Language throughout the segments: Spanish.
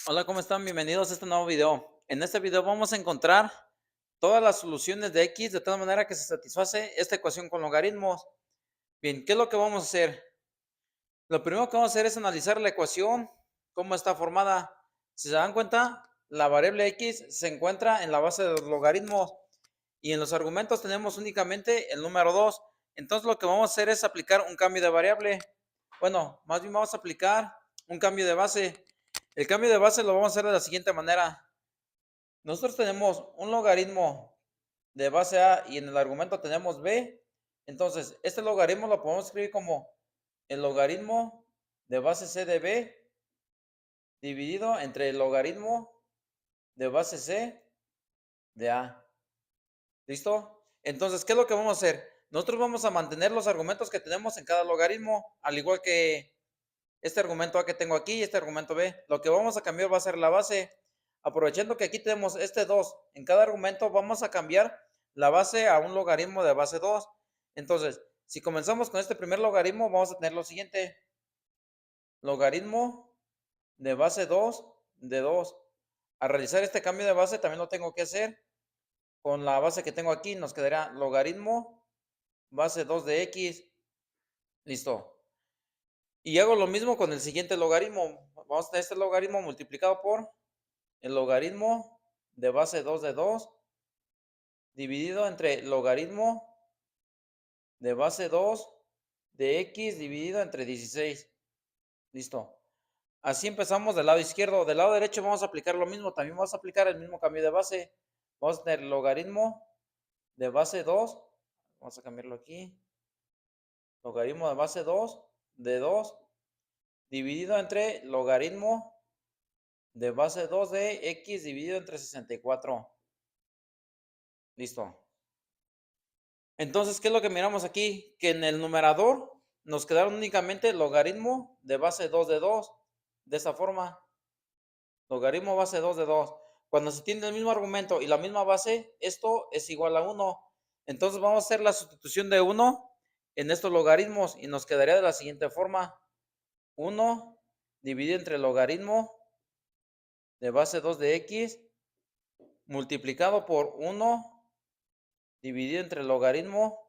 Hola, ¿cómo están? Bienvenidos a este nuevo video. En este video vamos a encontrar todas las soluciones de x de tal manera que se satisface esta ecuación con logaritmos. Bien, ¿qué es lo que vamos a hacer? Lo primero que vamos a hacer es analizar la ecuación, cómo está formada. Si se dan cuenta, la variable x se encuentra en la base de los logaritmos y en los argumentos tenemos únicamente el número 2. Entonces lo que vamos a hacer es aplicar un cambio de variable. Bueno, más bien vamos a aplicar un cambio de base. El cambio de base lo vamos a hacer de la siguiente manera. Nosotros tenemos un logaritmo de base A y en el argumento tenemos B. Entonces, este logaritmo lo podemos escribir como el logaritmo de base C de B dividido entre el logaritmo de base C de A. ¿Listo? Entonces, ¿qué es lo que vamos a hacer? Nosotros vamos a mantener los argumentos que tenemos en cada logaritmo, al igual que este argumento A que tengo aquí y este argumento B. Lo que vamos a cambiar va a ser la base. Aprovechando que aquí tenemos este 2 en cada argumento, vamos a cambiar la base a un logaritmo de base 2. Entonces, si comenzamos con este primer logaritmo, vamos a tener lo siguiente. Logaritmo de base 2 de 2. Al realizar este cambio de base, también lo tengo que hacer con la base que tengo aquí. Nos quedará logaritmo base 2 de x. Listo. Y hago lo mismo con el siguiente logaritmo. Vamos a tener este logaritmo multiplicado por el logaritmo de base 2 de 2 dividido entre logaritmo de base 2 de x dividido entre 16. Listo. Así empezamos del lado izquierdo. Del lado derecho vamos a aplicar lo mismo. También vamos a aplicar el mismo cambio de base. Vamos a tener logaritmo de base 2. Vamos a cambiarlo aquí. Logaritmo de base 2 de 2 dividido entre logaritmo de base 2 de x dividido entre 64. Listo. Entonces, ¿qué es lo que miramos aquí? Que en el numerador nos quedaron únicamente logaritmo de base 2 de 2. De esa forma, logaritmo base 2 de 2. Cuando se tiene el mismo argumento y la misma base, esto es igual a 1. Entonces vamos a hacer la sustitución de 1 en estos logaritmos y nos quedaría de la siguiente forma. 1 dividido entre logaritmo de base 2 de x multiplicado por 1 dividido entre logaritmo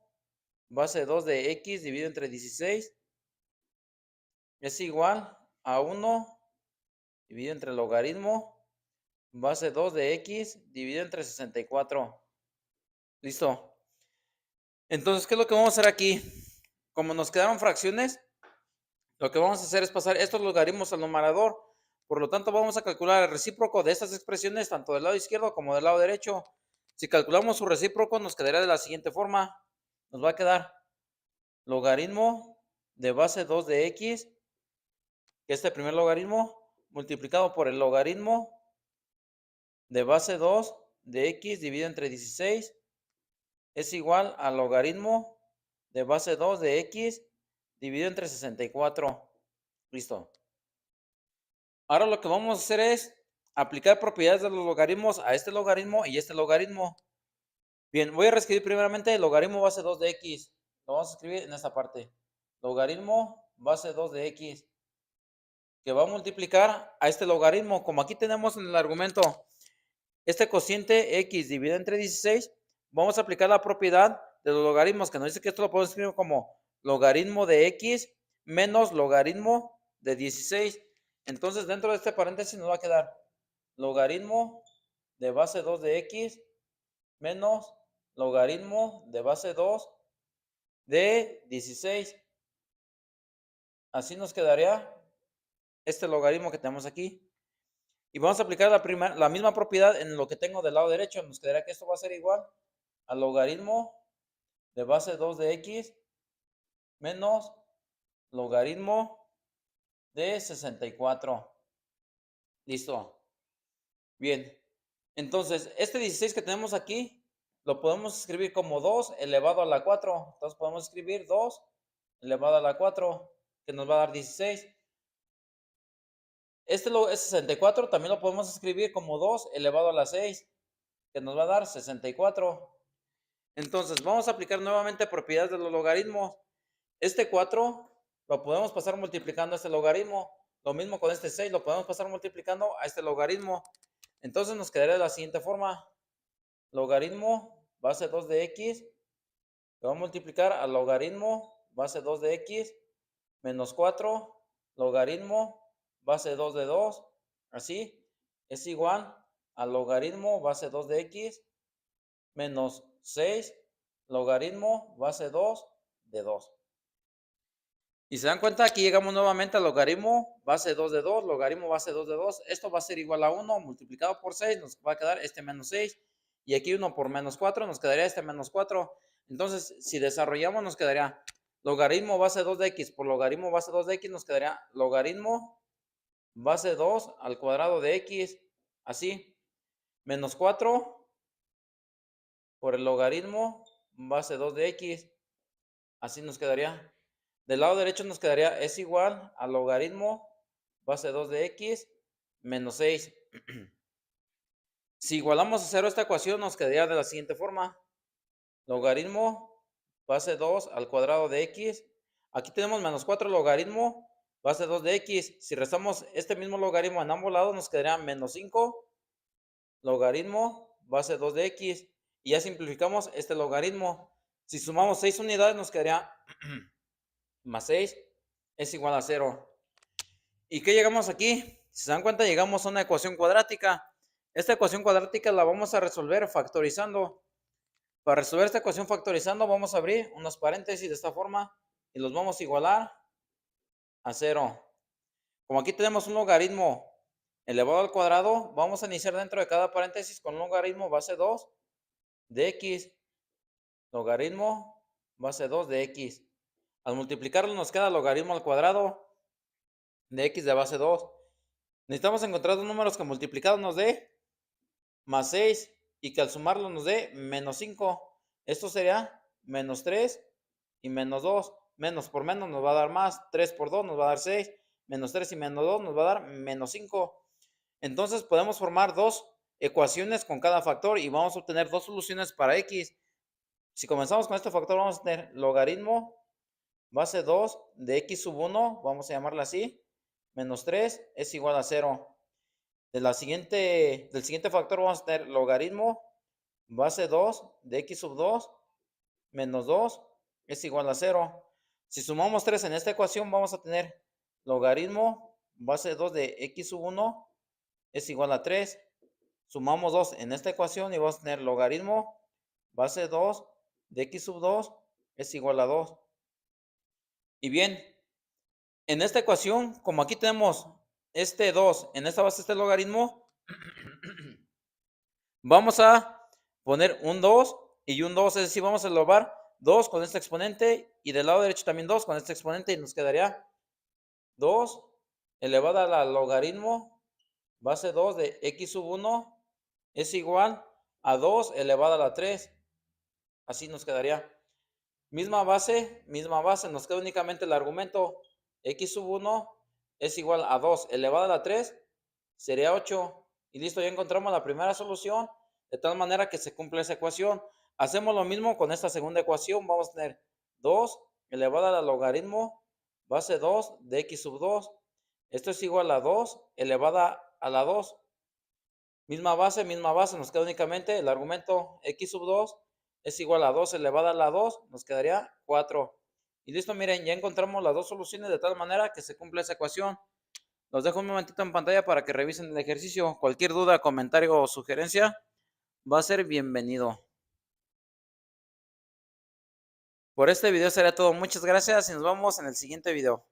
base 2 de x dividido entre 16 es igual a 1 dividido entre logaritmo base 2 de x dividido entre 64. Listo. Entonces, ¿qué es lo que vamos a hacer aquí? Como nos quedaron fracciones, lo que vamos a hacer es pasar estos logaritmos al numerador. Por lo tanto, vamos a calcular el recíproco de estas expresiones, tanto del lado izquierdo como del lado derecho. Si calculamos su recíproco, nos quedaría de la siguiente forma. Nos va a quedar logaritmo de base 2 de x, que este primer logaritmo, multiplicado por el logaritmo de base 2 de x dividido entre 16 es igual al logaritmo de base 2 de x dividido entre 64. Listo. Ahora lo que vamos a hacer es aplicar propiedades de los logaritmos a este logaritmo y este logaritmo. Bien, voy a reescribir primeramente el logaritmo base 2 de x. Lo vamos a escribir en esta parte. Logaritmo base 2 de x, que va a multiplicar a este logaritmo. Como aquí tenemos en el argumento este cociente x dividido entre 16, vamos a aplicar la propiedad de los logaritmos, que nos dice que esto lo podemos escribir como logaritmo de x menos logaritmo de 16. Entonces, dentro de este paréntesis nos va a quedar logaritmo de base 2 de x menos logaritmo de base 2 de 16. Así nos quedaría este logaritmo que tenemos aquí. Y vamos a aplicar la misma propiedad en lo que tengo del lado derecho. Nos quedaría que esto va a ser igual al logaritmo de base 2 de x menos logaritmo de 64. Listo. Bien. Entonces, este 16 que tenemos aquí lo podemos escribir como 2 elevado a la 4. Entonces podemos escribir 2 elevado a la 4, que nos va a dar 16. Este es 64, también lo podemos escribir como 2 elevado a la 6, que nos va a dar 64. Entonces, vamos a aplicar nuevamente propiedades de los logaritmos. Este 4 lo podemos pasar multiplicando este logaritmo. Lo mismo con este 6, lo podemos pasar multiplicando a este logaritmo. Entonces nos quedaría de la siguiente forma. Logaritmo base 2 de x, lo vamos a multiplicar al logaritmo base 2 de x, menos 4, logaritmo base 2 de 2, así, es igual al logaritmo base 2 de x, menos 6, logaritmo base 2 de 2. Y se dan cuenta, aquí llegamos nuevamente al logaritmo base 2 de 2, logaritmo base 2 de 2. Esto va a ser igual a 1 multiplicado por 6, nos va a quedar este menos 6. Y aquí 1 por menos 4, nos quedaría este menos 4. Entonces, si desarrollamos, nos quedaría logaritmo base 2 de x por logaritmo base 2 de x, nos quedaría logaritmo base 2 al cuadrado de x, así, menos 4 por el logaritmo base 2 de x, así nos quedaría. Del lado derecho nos quedaría es igual al logaritmo base 2 de x menos 6. Si igualamos a 0 esta ecuación, nos quedaría de la siguiente forma. Logaritmo base 2 al cuadrado de x. Aquí tenemos menos 4 logaritmo base 2 de x. Si restamos este mismo logaritmo en ambos lados, nos quedaría menos 5 logaritmo base 2 de x. Y ya simplificamos este logaritmo. Si sumamos 6 unidades, nos quedaría más 6 es igual a 0. ¿Y qué llegamos aquí? Si se dan cuenta, llegamos a una ecuación cuadrática. Esta ecuación cuadrática la vamos a resolver factorizando. Para resolver esta ecuación factorizando, vamos a abrir unos paréntesis de esta forma y los vamos a igualar a 0. Como aquí tenemos un logaritmo elevado al cuadrado, vamos a iniciar dentro de cada paréntesis con un logaritmo base 2 de x. Logaritmo base 2 de x. Al multiplicarlo nos queda logaritmo al cuadrado de x de base 2. Necesitamos encontrar dos números que multiplicados nos dé más 6 y que al sumarlo nos dé menos 5. Esto sería menos 3 y menos 2. Menos por menos nos va a dar más. 3 por 2 nos va a dar 6. Menos 3 y menos 2 nos va a dar menos 5. Entonces podemos formar dos ecuaciones con cada factor y vamos a obtener dos soluciones para x. Si comenzamos con este factor, vamos a tener logaritmo base 2 de x sub 1, vamos a llamarla así, menos 3 es igual a 0. Del siguiente factor vamos a tener logaritmo base 2 de x sub 2 menos 2 es igual a 0. Si sumamos 3 en esta ecuación, vamos a tener logaritmo base 2 de x sub 1 es igual a 3. Sumamos 2 en esta ecuación y vamos a tener logaritmo base 2 de x sub 2 es igual a 2. Y bien, en esta ecuación, como aquí tenemos este 2, en esta base este logaritmo, vamos a poner un 2 y un 2, es decir, vamos a elevar 2 con este exponente y del lado derecho también 2 con este exponente y nos quedaría 2 elevada al logaritmo base 2 de x sub 1 es igual a 2 elevada a la 3. Así nos quedaría. Misma base, nos queda únicamente el argumento x sub 1 es igual a 2 elevado a la 3, sería 8. Y listo, ya encontramos la primera solución, de tal manera que se cumple esa ecuación. Hacemos lo mismo con esta segunda ecuación, vamos a tener 2 elevado al logaritmo base 2 de x sub 2. Esto es igual a 2 elevada a la 2. Misma base, nos queda únicamente el argumento x sub 2 es igual a 2 elevada a la 2, nos quedaría 4. Y listo, miren, ya encontramos las dos soluciones de tal manera que se cumple esa ecuación. Los dejo un momentito en pantalla para que revisen el ejercicio. Cualquier duda, comentario o sugerencia va a ser bienvenido. Por este video será todo. Muchas gracias y nos vemos en el siguiente video.